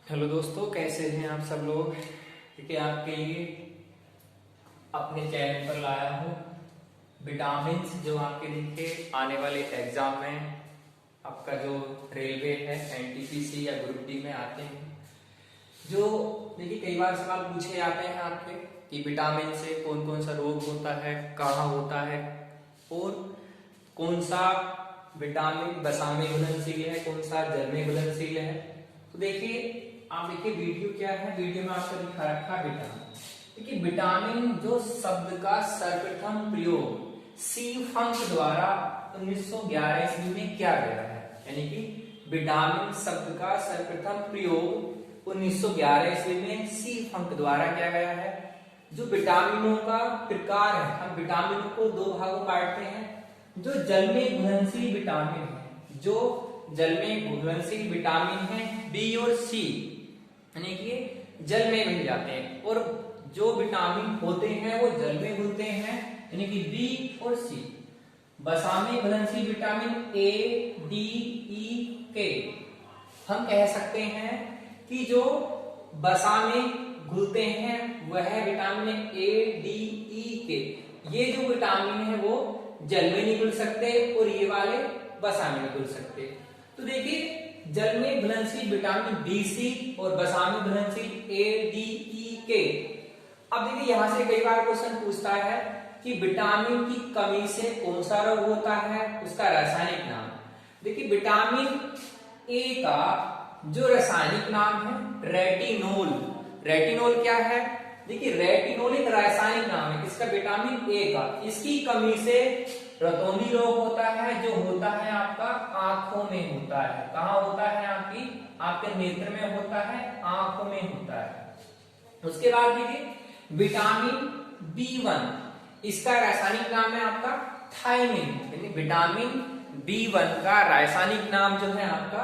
Hello दोस्तों, कैसे हैं आप सब लोग। देखिए आपके लिए अपने चैनल पर लाया हूँ विटामिन जो आपके देखिए आने वाले एग्जाम में आपका जो रेलवे है एनटीपीसी या ग्रुप डी में आते हैं। जो देखिए कई बार सवाल पूछे जाते हैं आपके कि विटामिन से कौन कौन सा रोग होता है, कहाँ होता है और कौन सा विटामिन वसा में घुलनशील है, कौन सा जल में घुलनशील है। तो देखिए आप देखिए वीडियो क्या है, वीडियो में आपको दिखा रखा है विटामिन। देखिए विटामिन जो शब्द का सर्वप्रथम प्रयोग सी फंक द्वारा 1911 ईस्वी में किया गया है। यानी कि विटामिन शब्द का सर्वप्रथम प्रयोग 1911 ईस्वी में सी फंक द्वारा किया गया है। जो विटामिनों का प्रकार है, हम विटामिनों को दो भागों में बांटते हैं। जो जल में घुलनशील विटामिन है, जो जल में घुलनशील विटामिन है बी और सी, यानी कि जल में घुल जाते हैं, और जो विटामिन होते हैं वो जल में घुलते हैं, यानी कि बी और सी। वसा में घुलनशील विटामिन ए, डी, ई, के हम कह सकते हैं कि जो वसा में घुलते हैं वह विटामिन ए, डी, ई, के। ये जो विटामिन है वो जल में नहीं घुल सकते और ये वाले वसा में नहीं घुल सकते। तो देखिए जल में घुलनशील विटामिन बी, सी और वसा में घुलनशील ए, डी, ई, के। अब देखिए यहां से कई बार क्वेश्चन पूछता है कि विटामिन की कमी से कौन सा रोग होता है, उसका रासायनिक नाम। देखिए विटामिन ए का जो रासायनिक नाम है रेटिनोल। रेटिनोल क्या है? देखिए रेटिनोल एक रासायनिक नाम है किसका? विटामिन ए का। इसकी कमी से रतौंधी रोग होता है, जो होता है आपका आंखों में होता है। कहाँ होता है? आपके नेत्र में होता है, आंखों में होता है। उसके बाद देखिए विटामिन बी1, इसका रासायनिक नाम है आपका थायमिन। यानी विटामिन बी1 का रासायनिक नाम जो है आपका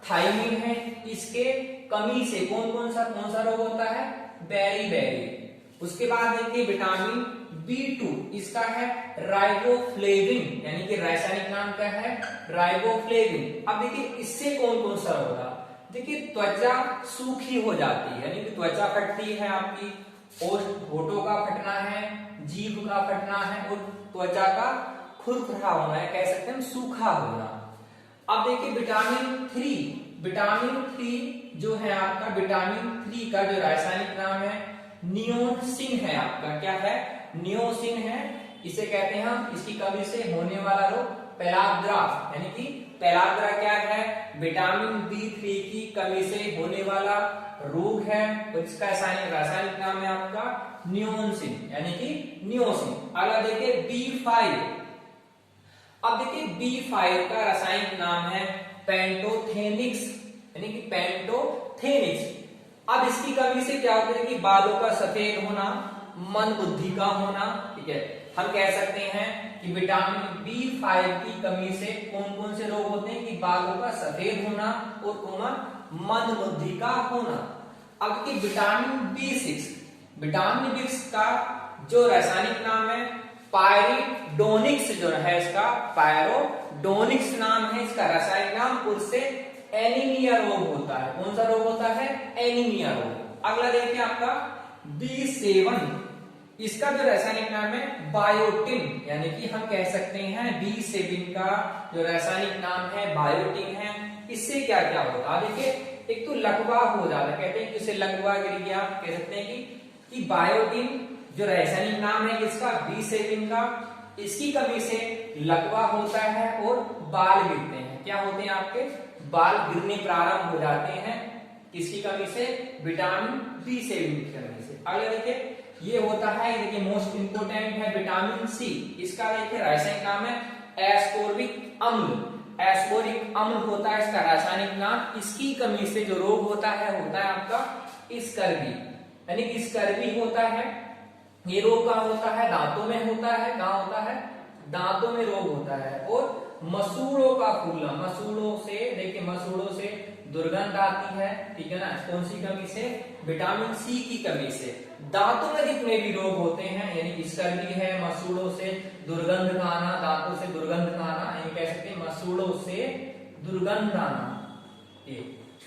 थायमिन है। इसके कमी से कौन कौन सा रोग होता है? बेरी। उसके बाद देखिए विटामिन बी2, इसका है राइबोफ्लेविन, यानी कि रासायनिक नाम क्या है? राइबोफ्लेविन। अब देखिए इससे कौन कौन सा होगा? देखिए त्वचा सूखी हो जाती है, यानी कि त्वचा फटती है आपकी, और होठों का फटना है, जीभ का फटना है, और त्वचा का खुरखुरा होना है, कह सकते हैं सूखा होना। अब देखिए विटामिन थ्री जो है आपका, विटामिन 3 का जो रासायनिक नाम है नियोसिन है आपका। क्या है? नियोसिन है। इसे कहते हैं हम, इसकी कमी से होने वाला रोग पेलाग्रा। यानी कि पेलाग्रा क्या है? विटामिन बी3 की कमी से होने वाला रोग है, और इसका रासायनिक नाम है आपका नियोसिन, यानी कि नियोसिन। अगला देखिए बी5। अब देखिए बी5 का रासायनिक नाम है पेंटोथेनिक्स, यानी कि पेंटोथेनिक्स। अब इसकी कमी से क्या होता है कि बालों का सफेद होना, मन बुद्धि का होना। ठीक है, हम कह सकते हैं कि विटामिन बी5 की कमी से कौन कौन से रोग होते हैं कि बालों का सफेद होना और मन बुद्धि का होना। अब की विटामिन बी6, विटामिन बी6 का जो रासायनिक नाम है पायरिडोनिक्स, जो है इसका पायरोडोनिक्स नाम है इसका रासायनिक नाम। उससे एनीमिया रोग होता है। कौन सा रोग होता है? एनीमिया रोग। अगला देखिए आपका B7, इसका जो रासायनिक नाम है बायोटिन, यानी कि हम कह सकते हैं B7 का जो रासायनिक नाम है बायोटिन है। इससे क्या क्या होता है? देखिए एक तो लकवा हो जाता है, कहते हैं कि इसे लकवा गिर गया, कह सकते हैं कि बायोटिन जो रासायनिक नाम है इसका B7 का, इसकी कमी से लकवा होता है और बाल गिरते हैं। क्या होते हैं? आपके बाल गिरने प्रारंभ हो जाते हैं। किसकी कमी से? विटामिन बी7 की कमी से। अगला देखिए ये होता है, देखिए मोस्ट इंपोर्टेंट है विटामिन सी। इसका देखिए रासायनिक नाम है एस्कोर्बिक अम्ल। एस्कोरिक अम्ल होता है इसका रासायनिक नाम। इसकी कमी से जो रोग होता है आपका स्कर्वी, यानी कि स्कर्वी होता है। ये रोग कहाँ होता है? दांतों में होता है। कहाँ होता है? दांतों में रोग होता है। और मसूड़ों का फूलना, मसूड़ों से देखिए मसूड़ों से दुर्गंध आती है। ठीक है ना? कौन सी कमी से? विटामिन सी की कमी से। दांतों में जितने भी रोग होते हैं, यानी स्कर्वी है, मसूड़ों से दुर्गंध का आना, दांतों से दुर्गंध का आना, यानी कह सकते हैं मसूड़ों से दुर्गंध आना।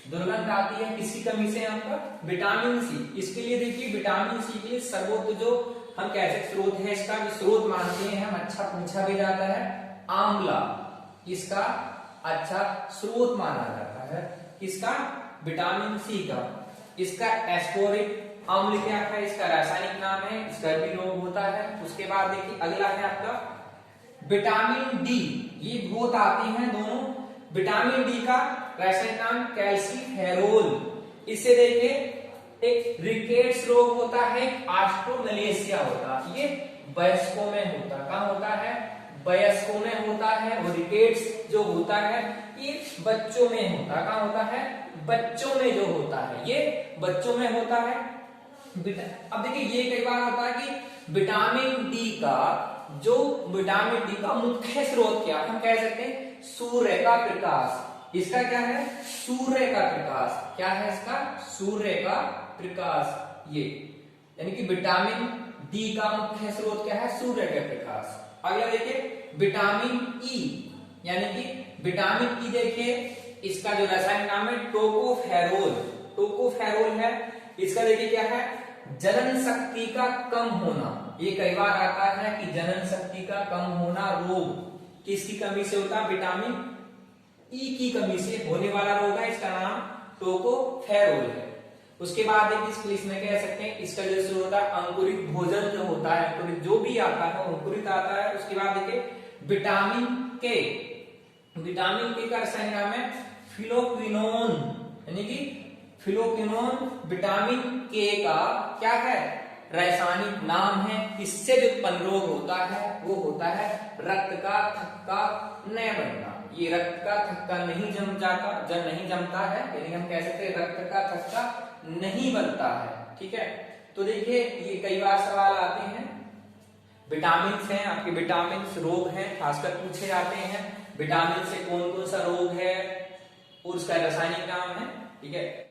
दुर्गंध आती है किसकी कमी से? आपका विटामिन सी। इसके लिए देखिए विटामिन सी के स्रोत जो हम कह सकते स्रोत है इसका, जो स्रोत मानते हैं हम, अच्छा पूछा भी जाता है, आंवला इसका अच्छा स्रोत माना जाता है। किसका? विटामिन सी का। इसका एस्कोरिक अम्ल क्या है? इसका रासायनिक नाम है, इसका भी रोग होता है। उसके बाद देखिए अगला है आपका विटामिन डी। ये बहुत आते हैं दोनों। विटामिन डी का रासायनिक नाम कैल्सीफेरोल। इससे देखिए एक रिकेट्स रोग होता है, ऑस्ट्रोमलेशिया होता है। ये वयस्कों में होता है। कहां होता है? वयस्कों में होता है। और रिकेट्स जो होता है ये बच्चों में होता है। कहां होता है? बच्चों में जो होता है ये बच्चों में होता है। अब देखिए ये कई बार होता है कि विटामिन डी का जो विटामिन डी का मुख्य स्रोत क्या हम कह सकते हैं? सूर्य का प्रकाश। इसका क्या है? सूर्य का प्रकाश। क्या है इसका? सूर्य का प्रकाश। ये यानी कि विटामिन डी का मुख्य स्रोत क्या है? सूर्य का प्रकाश। अगला देखिए विटामिन ई, यानी कि विटामिन ई देखिए इसका जो रासायनिक नाम है टोकोफेरोल। टोकोफेरोल है। इसका देखिए क्या है? जनन शक्ति का कम होना। ये कई बार आता है कि जनन शक्ति का कम होना रोग किसकी कमी से होता है? विटामिन ई की कमी से होने वाला रोग है। इसका नाम टोकोफेरोल है। उसके बाद देखिए इसमें कह सकते हैं इसका जो स्रोत होता है अंकुरित भोजन जो होता है, अंकुरित जो भी आता है अंकुरित आता है। उसके बाद देखिए विटामिन के। विटामिन के का रासायनिक नाम है फिलोक्विनोन, यानी कि फिलोक्विनोन विटामिन के का क्या है? रासायनिक नाम है। इससे जो उत्पन्न रोग होता है वो होता है रक्त का थक्का न बनना। ये रक्त का थक्का नहीं जम जाता, जब नहीं जमता है, यानी हम कह सकते हैं रक्त का थक्का नहीं बनता है। ठीक है, तो देखिए ये कई बार सवाल आते हैं। विटामिन हैं आपके, विटामिन रोग हैं खासकर पूछे जाते हैं। विटामिन से कौन कौन सा रोग है और उसका रासायनिक नाम है। ठीक है।